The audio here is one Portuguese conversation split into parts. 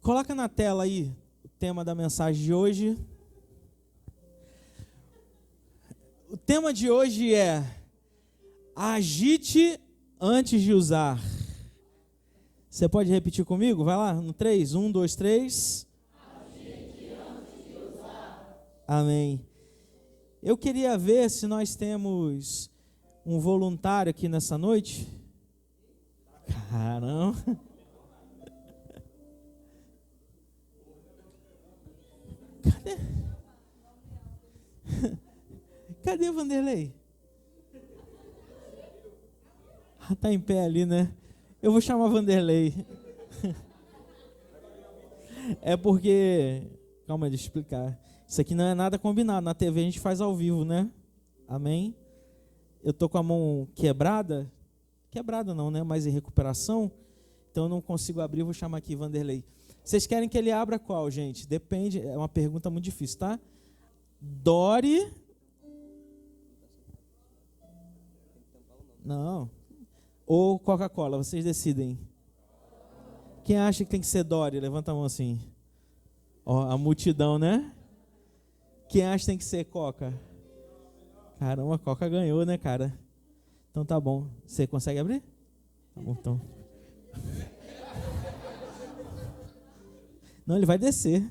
Coloca na tela aí o tema da mensagem de hoje. O tema de hoje é: agite antes de usar. Você pode repetir comigo? Vai lá, no 3, 1, 2, 3. Agite antes de usar. Amém. Eu queria ver se nós temos um voluntário aqui nessa noite. Caramba. Cadê? Cadê o Vanderlei? Ah, tá em pé ali, né? Eu vou chamar Vanderlei. É porque... Calma, deixa eu explicar. Isso aqui não é nada combinado. Na TV a gente faz ao vivo, né? Amém? Eu tô com a mão quebrada. Quebrada não, né? Mas em recuperação. Então eu não consigo abrir. Vou chamar aqui Vanderlei. Vocês querem que ele abra qual, gente? Depende. É uma pergunta muito difícil, tá? Dory... Não. Ou Coca-Cola, vocês decidem. Quem acha que tem que ser Dory? Levanta a mão assim. Ó, a multidão, né? Quem acha que tem que ser Coca? Caramba, a Coca ganhou, né, cara? Então tá bom. Você consegue abrir? Tá bom, então. Não, ele vai descer.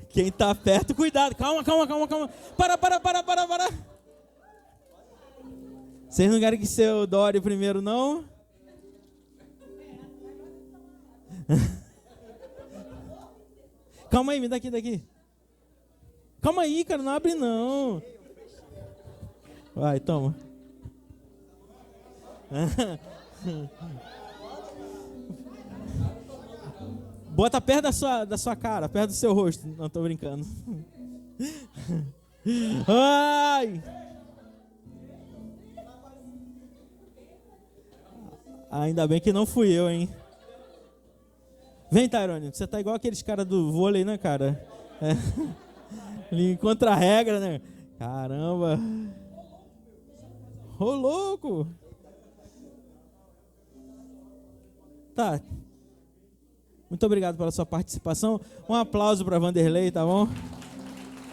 Quem tá perto, cuidado. Calma. Para. Vocês não querem que ser o Dory primeiro, não? Calma aí, me dá aqui. Calma aí, cara, não abre não. Vai, toma. Bota perto da sua cara, perto do seu rosto. Não, tô brincando. Ai! Ainda bem que não fui eu, hein? Vem, Tairone, você tá igual aqueles caras do vôlei, né, cara? Ele encontra a regra, né? Caramba! Ô, louco! Tá. Muito obrigado pela sua participação. Um aplauso para Vanderlei, tá bom?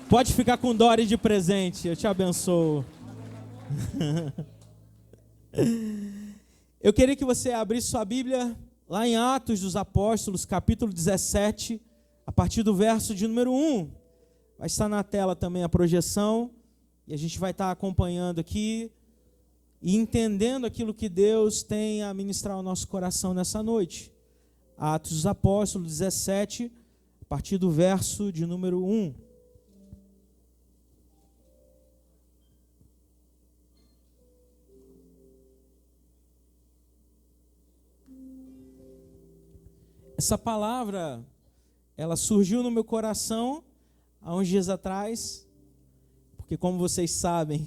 Pode ficar com Dory de presente. Eu te abençoo. Eu queria que você abrisse sua Bíblia lá em Atos dos Apóstolos, capítulo 17, a partir do verso de número 1. Vai estar na tela também a projeção. E a gente vai estar acompanhando aqui e entendendo aquilo que Deus tem a ministrar ao nosso coração nessa noite. Atos dos Apóstolos 17, a partir do verso de número 1. Essa palavra, ela surgiu no meu coração há uns dias atrás, porque como vocês sabem,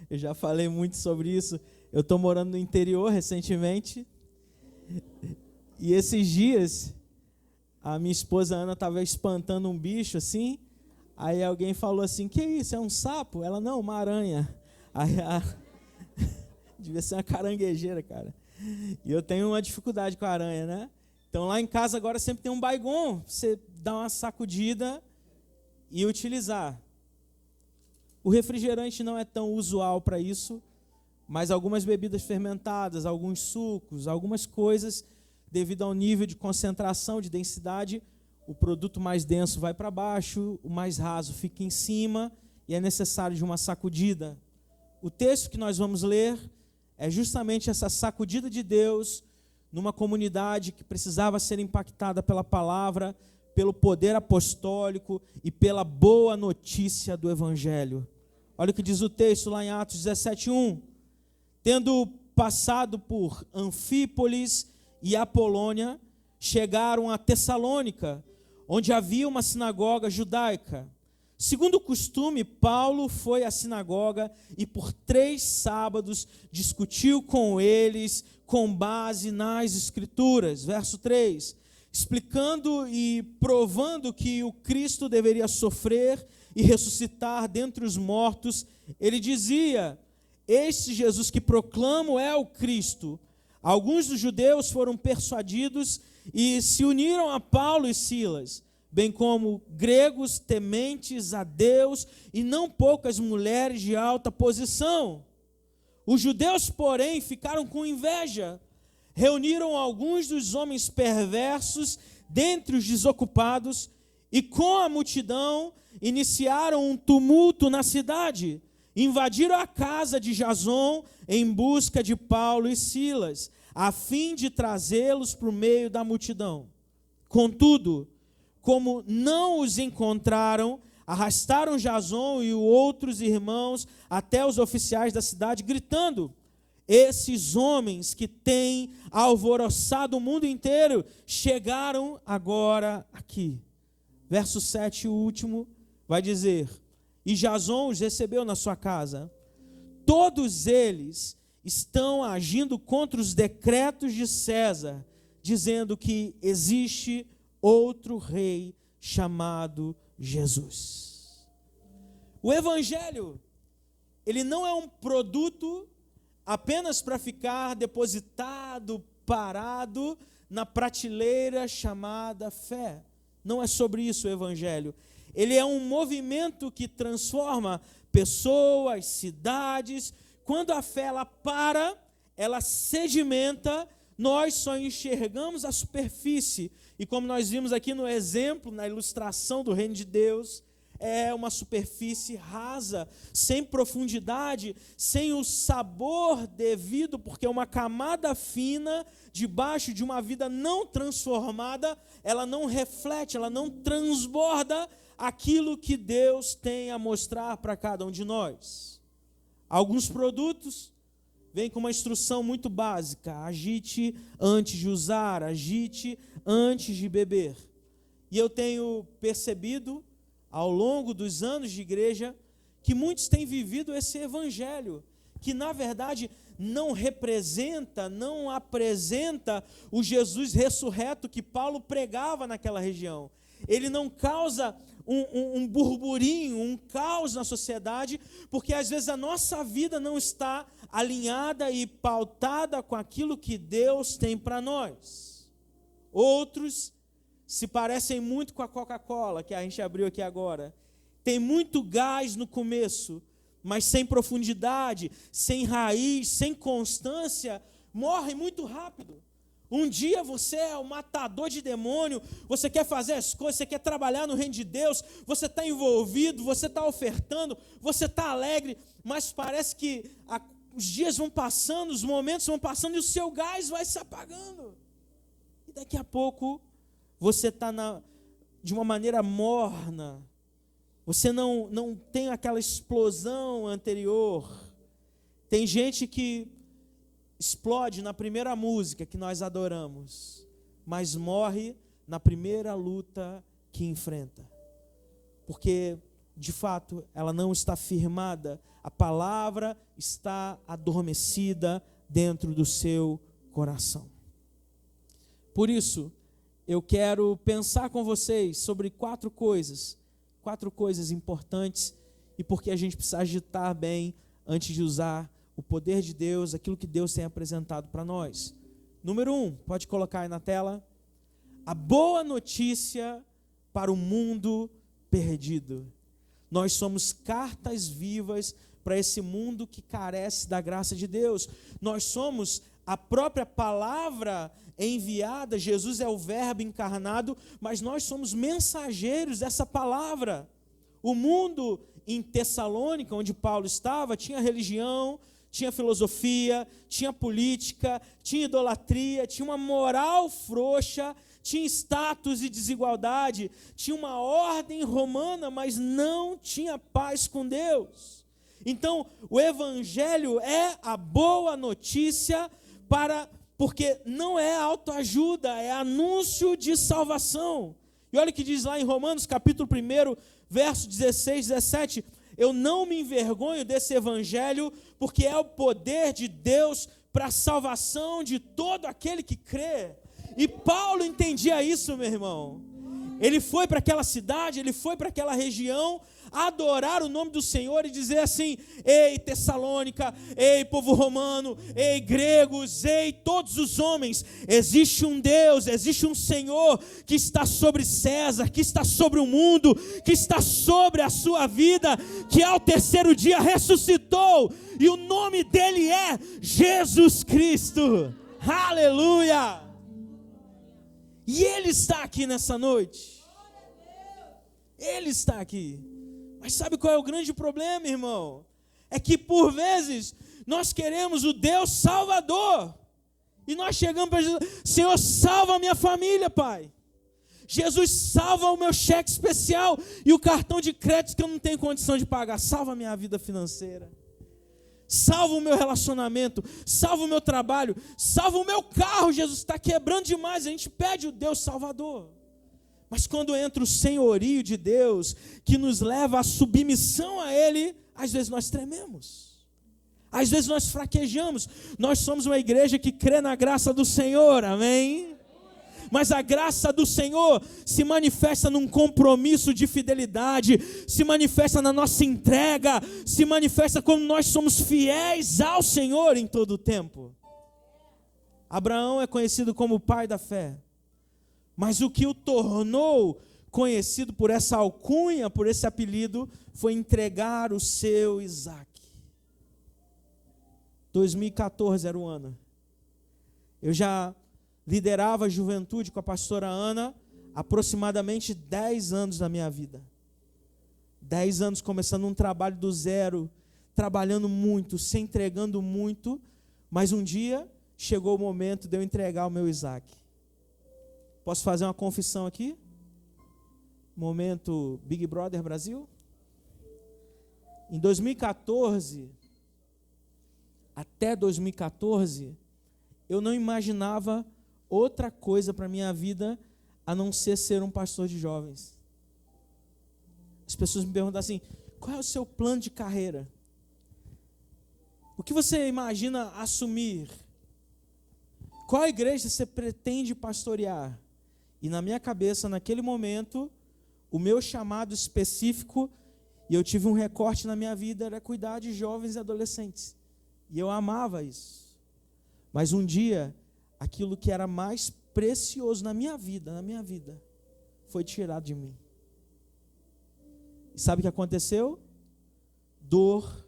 eu já falei muito sobre isso, eu estou morando no interior recentemente. E esses dias, a minha esposa Ana estava espantando um bicho assim, aí alguém falou assim, que isso, é um sapo? Ela, não, uma aranha. Aí, devia ser uma caranguejeira, cara. E eu tenho uma dificuldade com a aranha, né? Então lá em casa agora sempre tem um Baygon, você dá uma sacudida e utilizar. O refrigerante não é tão usual para isso, mas algumas bebidas fermentadas, alguns sucos, algumas coisas, devido ao nível de concentração, de densidade, o produto mais denso vai para baixo, o mais raso fica em cima e é necessário de uma sacudida. O texto que nós vamos ler é justamente essa sacudida de Deus numa comunidade que precisava ser impactada pela palavra, pelo poder apostólico e pela boa notícia do Evangelho. Olha o que diz o texto lá em Atos 17:1. Tendo passado por Anfípolis e Apolônia, chegaram a Tessalônica, onde havia uma sinagoga judaica. Segundo o costume, Paulo foi à sinagoga e por 3 sábados discutiu com eles com base nas Escrituras. Verso 3, explicando e provando que o Cristo deveria sofrer e ressuscitar dentre os mortos, ele dizia: este Jesus que proclamo é o Cristo. Alguns dos judeus foram persuadidos e se uniram a Paulo e Silas, bem como gregos tementes a Deus e não poucas mulheres de alta posição. Os judeus, porém, ficaram com inveja. Reuniram alguns dos homens perversos dentre os desocupados e com a multidão iniciaram um tumulto na cidade. Invadiram a casa de Jason em busca de Paulo e Silas, a fim de trazê-los para o meio da multidão. Contudo, como não os encontraram, arrastaram Jason e outros irmãos até os oficiais da cidade, gritando: esses homens que têm alvoroçado o mundo inteiro chegaram agora aqui. Verso 7, o último, vai dizer: e Jason os recebeu na sua casa. Todos eles estão agindo contra os decretos de César, dizendo que existe outro rei chamado Jesus. O evangelho, ele não é um produto apenas para ficar depositado, parado na prateleira chamada fé. Não é sobre isso o evangelho. Ele é um movimento que transforma pessoas, cidades. Quando a fé ela para, ela sedimenta, nós só enxergamos a superfície. E como nós vimos aqui no exemplo, na ilustração do reino de Deus, é uma superfície rasa, sem profundidade, sem o sabor devido, porque uma camada fina, debaixo de uma vida não transformada, ela não reflete, ela não transborda aquilo que Deus tem a mostrar para cada um de nós. Alguns produtos vêm com uma instrução muito básica: agite antes de usar, agite antes de beber. E eu tenho percebido, ao longo dos anos de igreja, que muitos têm vivido esse evangelho, que na verdade não representa, não apresenta o Jesus ressurreto que Paulo pregava naquela região. Ele não causa um burburinho, um caos na sociedade, porque às vezes a nossa vida não está alinhada e pautada com aquilo que Deus tem para nós. Outros se parecem muito com a Coca-Cola, que a gente abriu aqui agora. Tem muito gás no começo, mas sem profundidade, sem raiz, sem constância, morre muito rápido. Um dia você é um matador de demônio, você quer fazer as coisas, você quer trabalhar no reino de Deus, você está envolvido, você está ofertando, você está alegre, mas parece que os dias vão passando, os momentos vão passando e o seu gás vai se apagando. E daqui a pouco você está de uma maneira morna, você não tem aquela explosão anterior. Tem gente que explode na primeira música que nós adoramos, mas morre na primeira luta que enfrenta, porque de fato ela não está firmada, a palavra está adormecida dentro do seu coração. Por isso, eu quero pensar com vocês sobre quatro coisas importantes, e porque a gente precisa agitar bem antes de usar o poder de Deus, aquilo que Deus tem apresentado para nós. Número 1, pode colocar aí na tela: a boa notícia para o mundo perdido. Nós somos cartas vivas para esse mundo que carece da graça de Deus. Nós somos a própria palavra enviada, Jesus é o verbo encarnado, mas nós somos mensageiros dessa palavra. O mundo em Tessalônica, onde Paulo estava, tinha religião, tinha filosofia, tinha política, tinha idolatria, tinha uma moral frouxa, tinha status e desigualdade, tinha uma ordem romana, mas não tinha paz com Deus. Então, o evangelho é a boa notícia porque não é autoajuda, é anúncio de salvação. E olha o que diz lá em Romanos, capítulo 1, verso 16, 17: eu não me envergonho desse evangelho, porque é o poder de Deus para a salvação de todo aquele que crê. E Paulo entendia isso, meu irmão. Ele foi para aquela cidade, ele foi para aquela região, adorar o nome do Senhor e dizer assim: ei Tessalônica, ei povo romano, ei gregos, ei todos os homens, existe um Deus, existe um Senhor que está sobre César, que está sobre o mundo, que está sobre a sua vida, que ao terceiro dia ressuscitou, e o nome dele é Jesus Cristo. Aleluia! E ele está aqui nessa noite. Ele está aqui. Mas sabe qual é o grande problema, irmão? É que por vezes nós queremos o Deus Salvador. E nós chegamos para Jesus: Senhor, salva a minha família, Pai. Jesus, salva o meu cheque especial e o cartão de crédito que eu não tenho condição de pagar. Salva a minha vida financeira. Salva o meu relacionamento, salva o meu trabalho, salva o meu carro. Jesus, está quebrando demais. A gente pede o Deus Salvador. Mas quando entra o senhorio de Deus, que nos leva à submissão a Ele, às vezes nós trememos, às vezes nós fraquejamos. Nós somos uma igreja que crê na graça do Senhor, amém? Mas a graça do Senhor se manifesta num compromisso de fidelidade, se manifesta na nossa entrega, se manifesta quando nós somos fiéis ao Senhor em todo o tempo. Abraão é conhecido como o pai da fé, mas o que o tornou conhecido por essa alcunha, por esse apelido, foi entregar o seu Isaac. 2014 era o ano. Eu já liderava a juventude com a pastora Ana, aproximadamente 10 anos da minha vida. 10 anos começando um trabalho do zero, trabalhando muito, se entregando muito, mas um dia chegou o momento de eu entregar o meu Isaac. Posso fazer uma confissão aqui? Momento Big Brother Brasil. Em 2014, até 2014, eu não imaginava outra coisa para a minha vida a não ser um pastor de jovens. As pessoas me perguntam assim: qual é o seu plano de carreira? O que você imagina assumir? Qual igreja você pretende pastorear? E na minha cabeça, naquele momento, o meu chamado específico, e eu tive um recorte na minha vida, era cuidar de jovens e adolescentes. E eu amava isso. Mas um dia, aquilo que era mais precioso na minha vida, foi tirado de mim. E sabe o que aconteceu? Dor,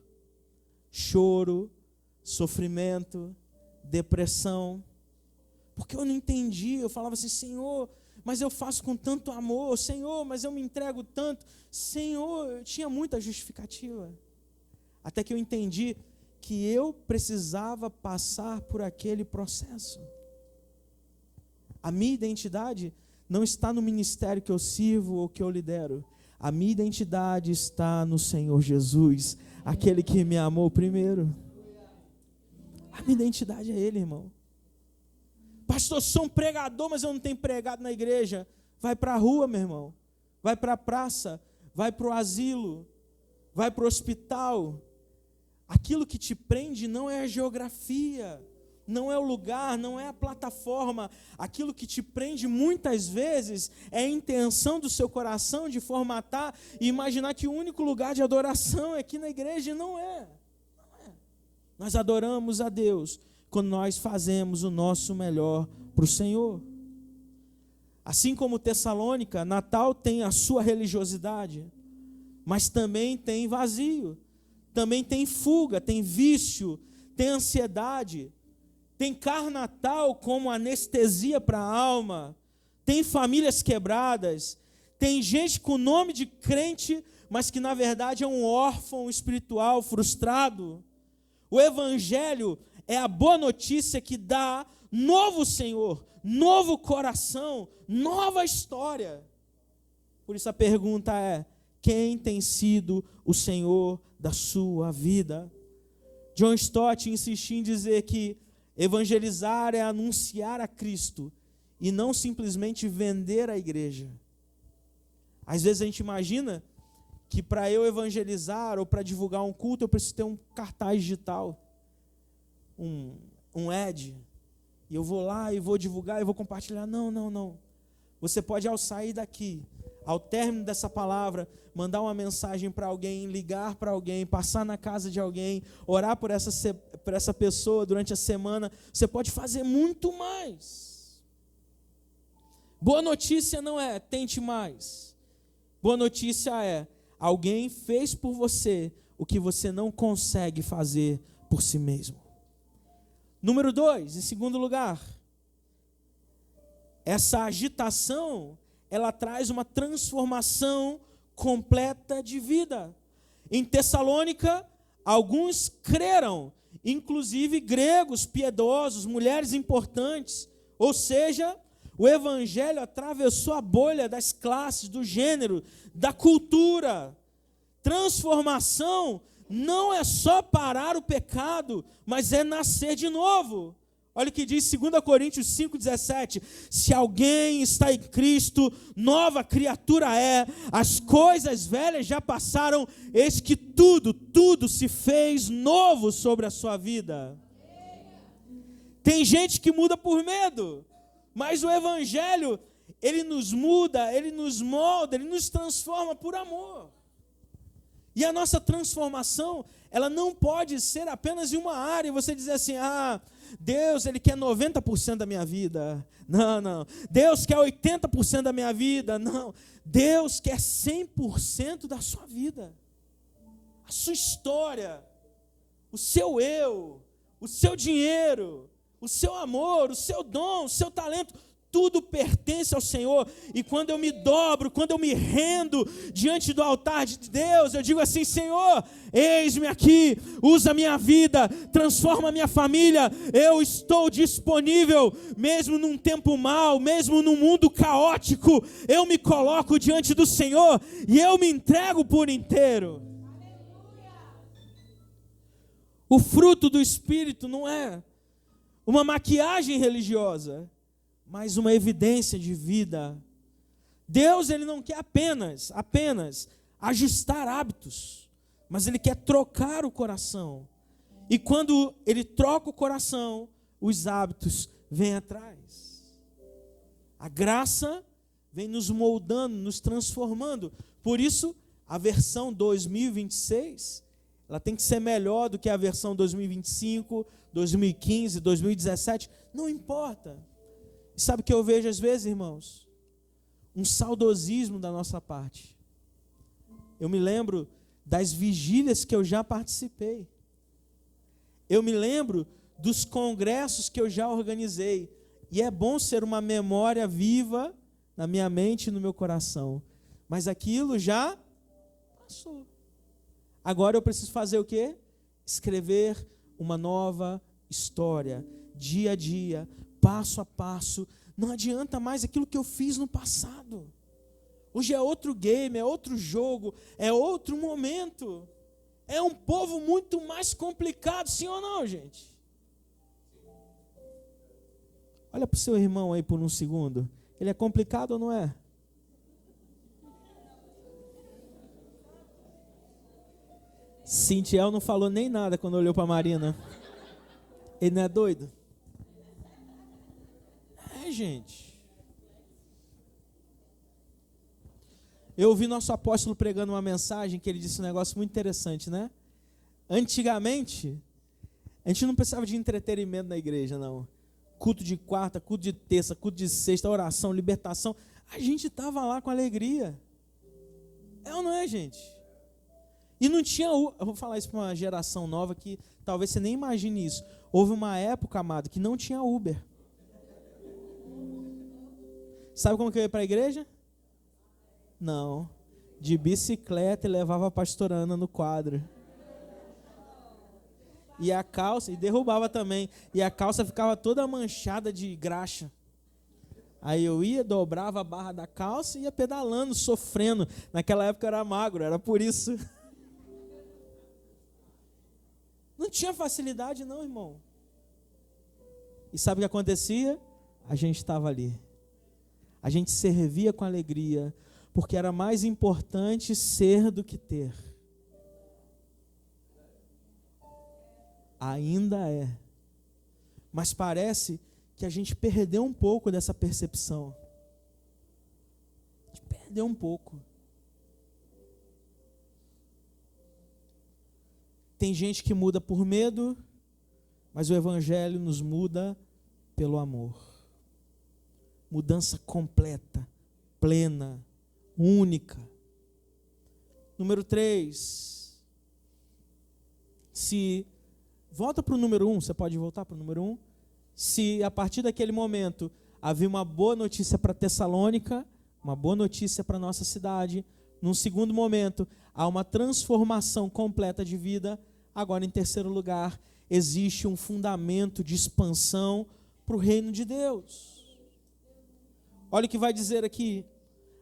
choro, sofrimento, depressão. Porque eu não entendi, eu falava assim: Senhor, mas eu faço com tanto amor, Senhor, mas eu me entrego tanto, Senhor, eu tinha muita justificativa. Até que eu entendi que eu precisava passar por aquele processo. A minha identidade não está no ministério que eu sirvo ou que eu lidero. A minha identidade está no Senhor Jesus, aquele que me amou primeiro. A minha identidade é Ele, irmão. Pastor, sou um pregador, mas eu não tenho pregado na igreja. Vai para a rua, meu irmão. Vai para a praça, vai para o asilo, vai para o hospital. Aquilo que te prende não é a geografia, não é o lugar, não é a plataforma. Aquilo que te prende muitas vezes é a intenção do seu coração de formatar e imaginar que o único lugar de adoração é aqui na igreja, e não é. Nós adoramos a Deus quando nós fazemos o nosso melhor para o Senhor. Assim como Tessalônica, Natal tem a sua religiosidade, mas também tem vazio, também tem fuga, tem vício, tem ansiedade, tem carnatal como anestesia para a alma, tem famílias quebradas, tem gente com nome de crente, mas que na verdade é um órfão espiritual frustrado. O Evangelho é a boa notícia que dá novo Senhor, novo coração, nova história. Por isso a pergunta é: quem tem sido o Senhor da sua vida? John Stott insistia em dizer que evangelizar é anunciar a Cristo e não simplesmente vender a igreja. Às vezes a gente imagina que para eu evangelizar ou para divulgar um culto eu preciso ter um cartaz digital, um ad, e eu vou lá e vou divulgar e vou compartilhar. Não. Você pode, ao sair daqui, ao término dessa palavra, mandar uma mensagem para alguém, ligar para alguém, passar na casa de alguém, orar por essa pessoa durante a semana, você pode fazer muito mais. Boa notícia não é tente mais. Boa notícia é alguém fez por você o que você não consegue fazer por si mesmo. Número 2, em segundo lugar, essa agitação, ela traz uma transformação completa de vida. Em Tessalônica, alguns creram, inclusive gregos piedosos, mulheres importantes, ou seja, o evangelho atravessou a bolha das classes, do gênero, da cultura. Transformação não é só parar o pecado, mas é nascer de novo. Olha o que diz 2 Coríntios 5,17. Se alguém está em Cristo, nova criatura é. As coisas velhas já passaram, eis que tudo se fez novo sobre a sua vida. Tem gente que muda por medo, mas o evangelho, ele nos muda, ele nos molda, ele nos transforma por amor. E a nossa transformação, ela não pode ser apenas em uma área, você dizer assim, Deus, Ele quer 90% da minha vida. Não. Deus quer 80% da minha vida. Não. Deus quer 100% da sua vida. A sua história, o seu eu, o seu dinheiro, o seu amor, o seu dom, o seu talento, tudo pertence ao Senhor. E quando eu me dobro, quando eu me rendo diante do altar de Deus, eu digo assim, Senhor, eis-me aqui, usa a minha vida, transforma a minha família, eu estou disponível, mesmo num tempo mau, mesmo num mundo caótico, eu me coloco diante do Senhor e eu me entrego por inteiro. O fruto do Espírito não é uma maquiagem religiosa, mas uma evidência de vida. Deus, Ele não quer apenas ajustar hábitos, mas Ele quer trocar o coração. E quando Ele troca o coração, os hábitos vêm atrás. A graça vem nos moldando, nos transformando. Por isso, a versão 2026, ela tem que ser melhor do que a versão 2025, 2015, 2017, não importa. E sabe o que eu vejo às vezes, irmãos? Um saudosismo da nossa parte. Eu me lembro das vigílias que eu já participei. Eu me lembro dos congressos que eu já organizei. E é bom ser uma memória viva na minha mente e no meu coração. Mas aquilo já passou. Agora eu preciso fazer o quê? Escrever uma nova história, dia a dia, passo a passo. Não adianta mais aquilo que eu fiz no passado. Hoje é outro game, é outro jogo, é outro momento. É um povo muito mais complicado, sim ou não, gente? Olha para o seu irmão aí por um segundo. Ele é complicado ou não é? Cintiel não falou nem nada quando olhou para a Marina. Ele não é doido? Gente, eu ouvi nosso apóstolo pregando uma mensagem que ele disse um negócio muito interessante, né? Antigamente, a gente não precisava de entretenimento na igreja, não. Culto de quarta, culto de terça, culto de sexta, oração, libertação. A gente estava lá com alegria. É ou não é, gente? E não tinha... Eu vou falar isso para uma geração nova que talvez você nem imagine isso. Houve uma época, amado, que não tinha Uber. Sabe como que eu ia para a igreja? Não. De bicicleta e levava a pastora Ana no quadro. E a calça, e derrubava também. E a calça ficava toda manchada de graxa. Aí eu ia, dobrava a barra da calça e ia pedalando, sofrendo. Naquela época eu era magro, era por isso. Não tinha facilidade não, irmão. E sabe o que acontecia? A gente estava ali. A gente servia com alegria, porque era mais importante ser do que ter. Ainda é. Mas parece que a gente perdeu um pouco dessa percepção. A gente perdeu um pouco. Tem gente que muda por medo, mas o Evangelho nos muda pelo amor. Mudança completa, plena, única. Número 3. Volta para o número 1, você pode voltar para o número 1? Se a partir daquele momento havia uma boa notícia para Tessalônica, uma boa notícia para a nossa cidade, num segundo momento há uma transformação completa de vida, agora em terceiro lugar, existe um fundamento de expansão para o reino de Deus. Olha o que vai dizer aqui,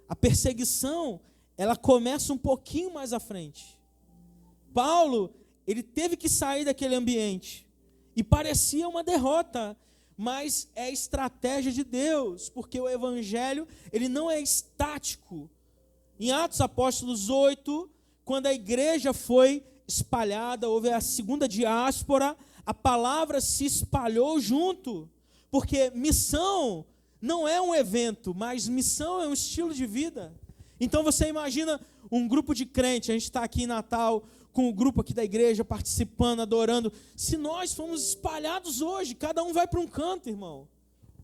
a perseguição, ela começa um pouquinho mais à frente. Paulo, ele teve que sair daquele ambiente, e parecia uma derrota, mas é estratégia de Deus, porque o Evangelho, ele não é estático. Em Atos Apóstolos 8, quando a igreja foi espalhada, houve a segunda diáspora, a palavra se espalhou junto, porque missão não é um evento, mas missão é um estilo de vida. Então você imagina um grupo de crentes, a gente está aqui em Natal, com o grupo aqui da igreja, participando, adorando. Se nós formos espalhados hoje, cada um vai para um canto, irmão.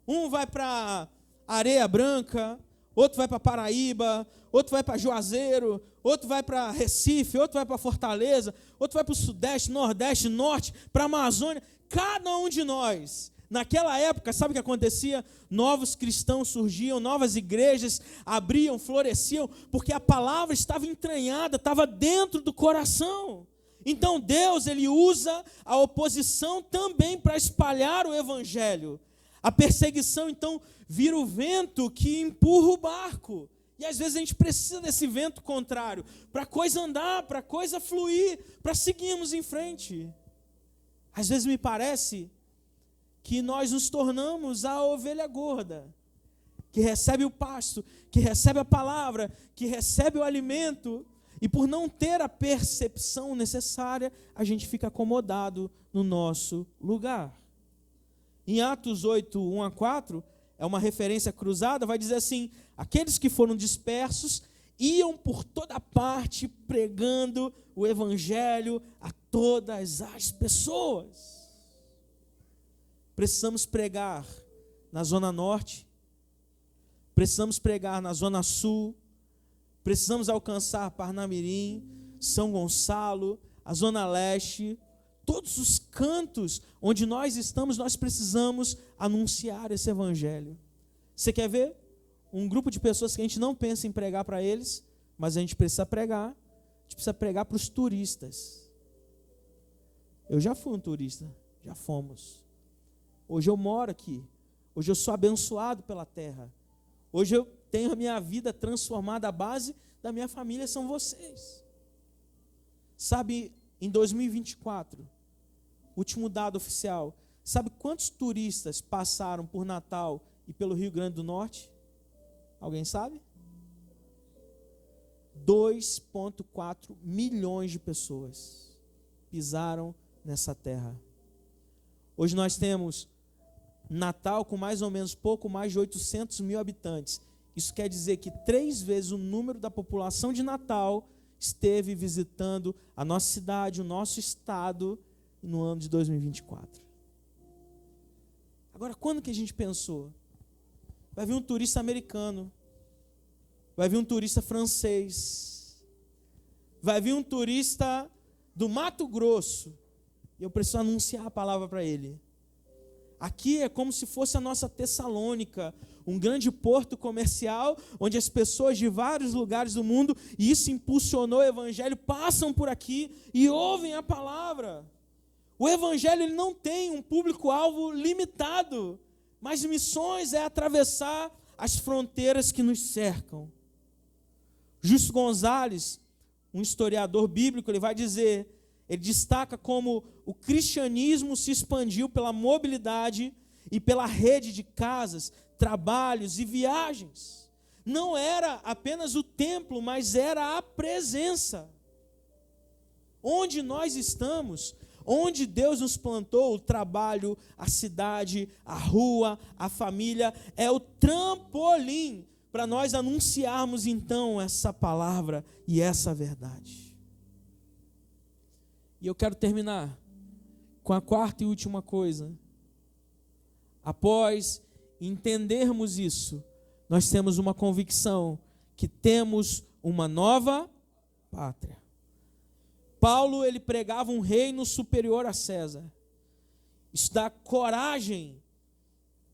Um vai para Areia Branca, outro vai para Paraíba, outro vai para Juazeiro, outro vai para Recife, outro vai para Fortaleza, outro vai para o Sudeste, Nordeste, Norte, para a Amazônia. Cada um de nós, naquela época, sabe o que acontecia? Novos cristãos surgiam, novas igrejas abriam, floresciam, porque a palavra estava entranhada, estava dentro do coração. Então Deus, ele usa a oposição também para espalhar o evangelho. A perseguição, então, vira o vento que empurra o barco. E às vezes a gente precisa desse vento contrário, para a coisa andar, para a coisa fluir, para seguirmos em frente. Às vezes me parece que nós nos tornamos a ovelha gorda, que recebe o pasto, que recebe a palavra, que recebe o alimento, e por não ter a percepção necessária, a gente fica acomodado no nosso lugar. Em Atos 8, 1-4, é uma referência cruzada, vai dizer assim: aqueles que foram dispersos iam por toda parte pregando o evangelho a todas as pessoas. Precisamos pregar na Zona Norte, precisamos pregar na Zona Sul, precisamos alcançar Parnamirim, São Gonçalo, a Zona Leste, todos os cantos onde nós estamos, nós precisamos anunciar esse evangelho. Você quer ver? Um grupo de pessoas que a gente não pensa em pregar para eles, mas a gente precisa pregar. A gente precisa pregar para os turistas. Eu já fui um turista, já fomos. Hoje eu moro aqui. Hoje eu sou abençoado pela terra. Hoje eu tenho a minha vida transformada. A base da minha família são vocês. Sabe, em 2024, último dado oficial, sabe quantos turistas passaram por Natal e pelo Rio Grande do Norte? Alguém sabe? 2,4 milhões de pessoas pisaram nessa terra. Hoje nós temos Natal com mais ou menos pouco mais de 800 mil habitantes. Isso quer dizer que 3 vezes o número da população de Natal esteve visitando a nossa cidade, o nosso estado, no ano de 2024. Agora, quando que a gente pensou? Vai vir um turista americano, vai vir um turista francês, vai vir um turista do Mato Grosso, e eu preciso anunciar a palavra para ele. Aqui é como se fosse a nossa Tessalônica, um grande porto comercial, onde as pessoas de vários lugares do mundo, e isso impulsionou o evangelho, passam por aqui e ouvem a palavra. O evangelho, ele não tem um público-alvo limitado, mas missões é atravessar as fronteiras que nos cercam. Justo Gonzalez, um historiador bíblico, ele vai dizer, ele destaca como o cristianismo se expandiu pela mobilidade e pela rede de casas, trabalhos e viagens. Não era apenas o templo, mas era a presença. Onde nós estamos, onde Deus nos plantou, o trabalho, a cidade, a rua, a família, é o trampolim para nós anunciarmos então essa palavra e essa verdade. E eu quero terminar com a quarta e última coisa. Após entendermos isso, nós temos uma convicção que temos uma nova pátria. Paulo, ele pregava um reino superior a César. Isso dá coragem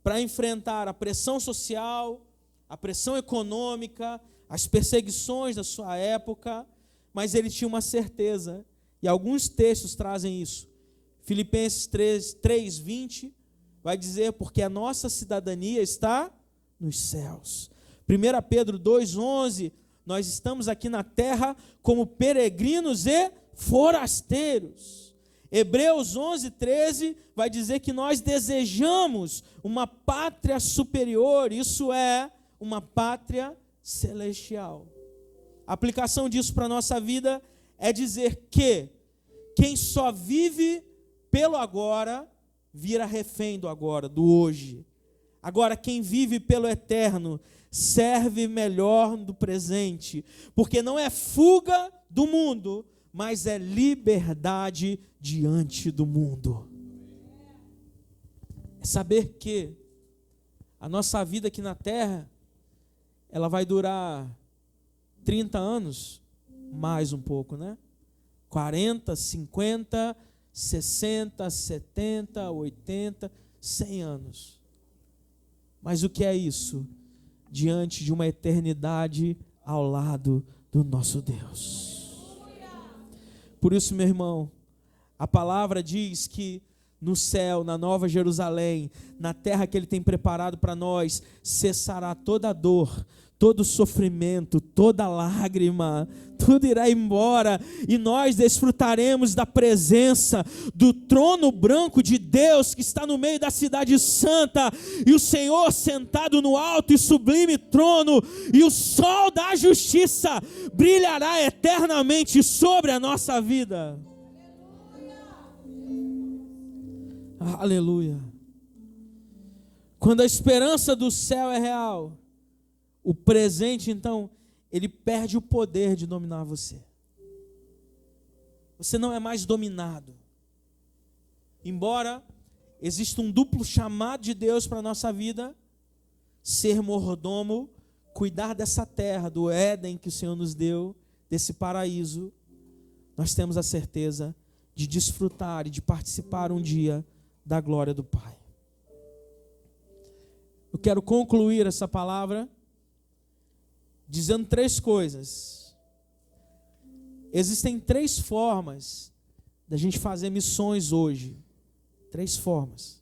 para enfrentar a pressão social, a pressão econômica, as perseguições da sua época, mas ele tinha uma certeza, e alguns textos trazem isso. Filipenses 3:20 vai dizer, porque a nossa cidadania está nos céus. 1 Pedro 2:11, nós estamos aqui na terra como peregrinos e forasteiros. Hebreus 11:13 vai dizer que nós desejamos uma pátria superior, isso é, uma pátria celestial. A aplicação disso para a nossa vida é dizer que quem só vive pelo agora, vira refém do agora, do hoje. Agora, quem vive pelo eterno, serve melhor do presente, porque não é fuga do mundo, mas é liberdade diante do mundo. É saber que a nossa vida aqui na terra, ela vai durar 30 anos, mais um pouco, né? 40, 50, 60, 70, 80, 100 anos. Mas o que é isso? Diante de uma eternidade ao lado do nosso Deus. Por isso, meu irmão, a palavra diz que no céu, na Nova Jerusalém, na terra que Ele tem preparado para nós, cessará toda dor, todo sofrimento, toda lágrima, tudo irá embora, e nós desfrutaremos da presença do trono branco de Deus, que está no meio da cidade santa, e o Senhor sentado no alto e sublime trono, e o sol da justiça brilhará eternamente sobre a nossa vida. Aleluia. Quando a esperança do céu é real, o presente, então, ele perde o poder de dominar você. Você não é mais dominado. Embora exista um duplo chamado de Deus para a nossa vida, ser mordomo, cuidar dessa terra, do Éden que o Senhor nos deu, desse paraíso, nós temos a certeza de desfrutar e de participar um dia da glória do Pai. Eu quero concluir essa palavra dizendo 3 coisas. Existem 3 formas da gente fazer missões hoje. 3 formas.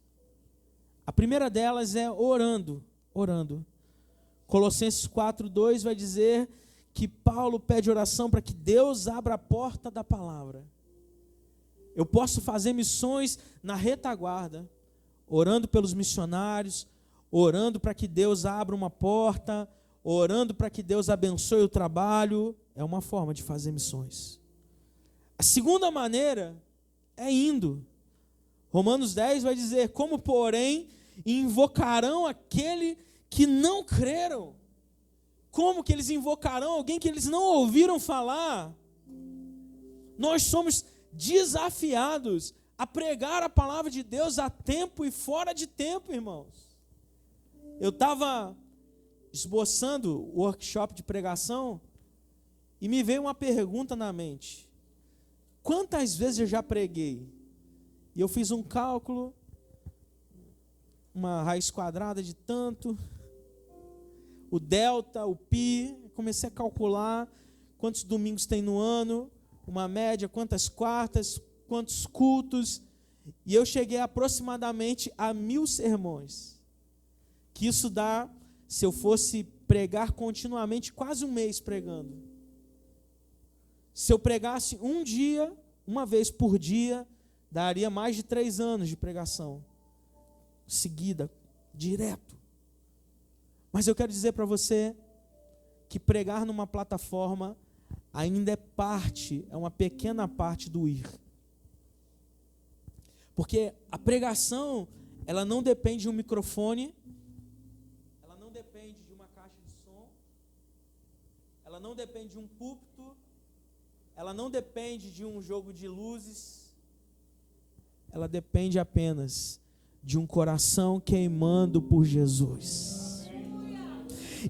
A primeira delas é orando. Colossenses 4:2 vai dizer que Paulo pede oração para que Deus abra a porta da palavra. Eu posso fazer missões na retaguarda, orando pelos missionários, orando para que Deus abra uma porta, orando para que Deus abençoe o trabalho. É uma forma de fazer missões. A segunda maneira é indo. Romanos 10 vai dizer, como porém invocarão aquele que não creram? Como que eles invocarão alguém que eles não ouviram falar? Nós somos desafiados a pregar a palavra de Deus a tempo e fora de tempo, irmãos. Eu estava esboçando o workshop de pregação e me veio uma pergunta na mente: quantas vezes eu já preguei? E eu fiz um cálculo, uma raiz quadrada de tanto, o delta, o pi, comecei a calcular quantos domingos tem no ano, uma média, quantas quartas, quantos cultos, e eu cheguei aproximadamente a 1000 sermões, que isso dá, se eu fosse pregar continuamente, quase um mês pregando. Se eu pregasse um dia, uma vez por dia, daria mais de 3 anos de pregação, seguida, direto. Mas eu quero dizer para você que pregar numa plataforma ainda é uma pequena parte do ir. Porque a pregação, ela não depende de um microfone, ela não depende de uma caixa de som, ela não depende de um púlpito, ela não depende de um jogo de luzes, ela depende apenas de um coração queimando por Jesus.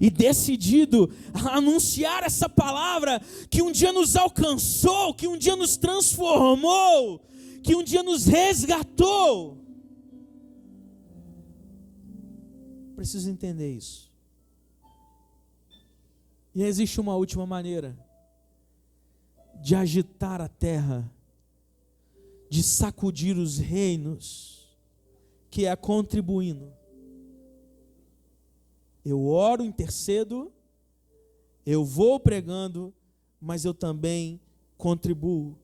E decidido a anunciar essa palavra que um dia nos alcançou, que um dia nos transformou, que um dia nos resgatou. Preciso entender isso. E existe uma última maneira de agitar a terra, de sacudir os reinos, que é contribuindo. Eu oro, intercedo, eu vou pregando, mas eu também contribuo.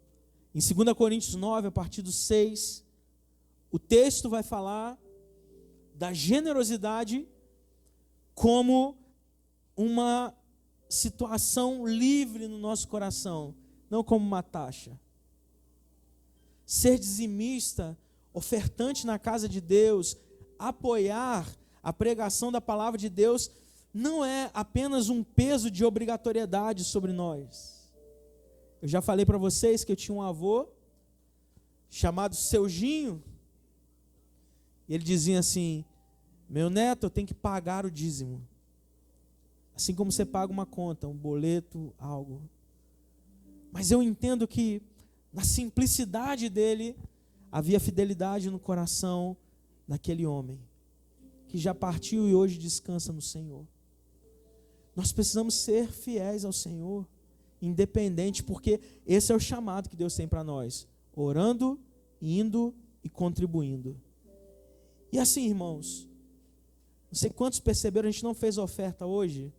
Em 2 Coríntios 9, a partir do 6, o texto vai falar da generosidade como uma situação livre no nosso coração, não como uma taxa. Ser dizimista, ofertante na casa de Deus, apoiar a pregação da palavra de Deus, não é apenas um peso de obrigatoriedade sobre nós. Eu já falei para vocês que eu tinha um avô chamado Seu Ginho, e ele dizia assim: meu neto, eu tenho que pagar o dízimo. Assim como você paga uma conta, um boleto, algo. Mas eu entendo que na simplicidade dele havia fidelidade no coração daquele homem, que já partiu e hoje descansa no Senhor. Nós precisamos ser fiéis ao Senhor, independente, porque esse é o chamado que Deus tem para nós, orando, indo e contribuindo. E assim, irmãos, não sei quantos perceberam, a gente não fez oferta hoje,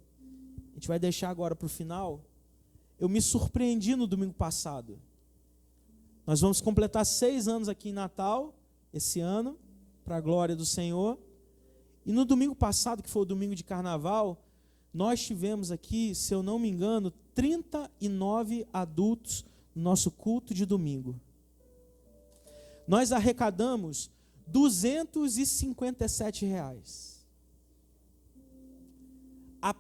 a gente vai deixar agora para o final. Eu me surpreendi no domingo passado. Nós vamos completar 6 anos aqui em Natal, esse ano, para a glória do Senhor. E no domingo passado, que foi o domingo de carnaval, nós tivemos aqui, se eu não me engano, 39 adultos no nosso culto de domingo. Nós arrecadamos R$257. A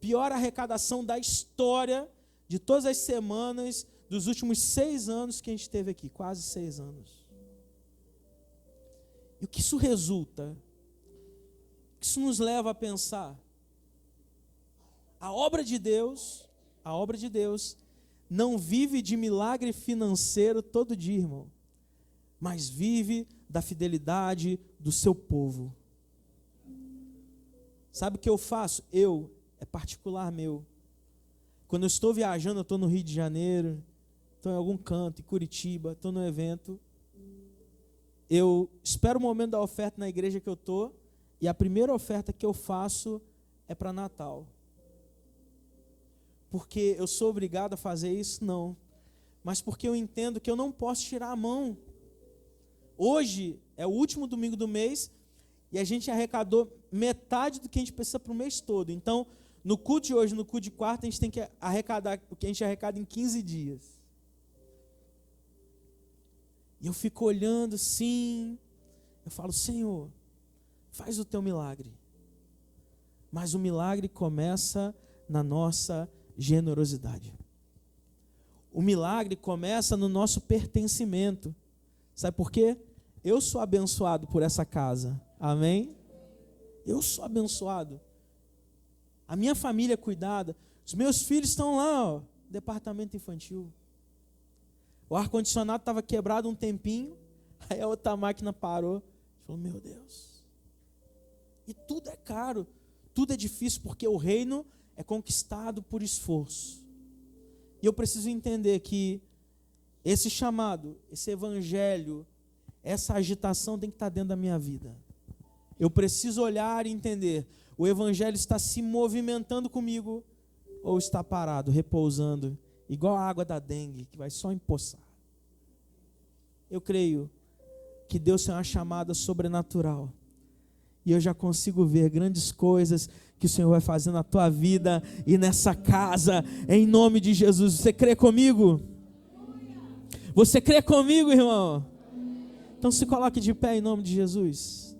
pior arrecadação da história de todas as semanas dos últimos 6 anos que a gente teve aqui, quase 6 anos. E o que isso resulta? O que isso nos leva a pensar? A obra de Deus não vive de milagre financeiro todo dia, irmão, mas vive da fidelidade do seu povo. Sabe o que eu faço? É particular meu. Quando eu estou viajando, eu estou no Rio de Janeiro, estou em algum canto, em Curitiba, estou no evento, eu espero o momento da oferta na igreja que eu estou, e a primeira oferta que eu faço é para Natal. Porque eu sou obrigado a fazer isso? Não. Mas porque eu entendo que eu não posso tirar a mão. Hoje é o último domingo do mês, e a gente arrecadou metade do que a gente precisa para o mês todo. Então, no culto de hoje, no culto de quarta, a gente tem que arrecadar o que a gente arrecada em 15 dias. E eu fico olhando assim, eu falo: Senhor, faz o teu milagre. Mas o milagre começa na nossa generosidade. O milagre começa no nosso pertencimento. Sabe por quê? Eu sou abençoado por essa casa. Amém? Eu sou abençoado. A minha família é cuidada. Os meus filhos estão lá, departamento infantil. O ar-condicionado estava quebrado um tempinho, aí a outra máquina parou. Falou: meu Deus. E tudo é caro, tudo é difícil, porque o reino é conquistado por esforço. E eu preciso entender que esse chamado, esse evangelho, essa agitação tem que estar dentro da minha vida. Eu preciso olhar e entender: o evangelho está se movimentando comigo ou está parado, repousando, igual a água da dengue, que vai só empoçar. Eu creio que Deus tem uma chamada sobrenatural. E eu já consigo ver grandes coisas que o Senhor vai fazer na tua vida e nessa casa, em nome de Jesus. Você crê comigo? Você crê comigo, irmão? Então se coloque de pé em nome de Jesus.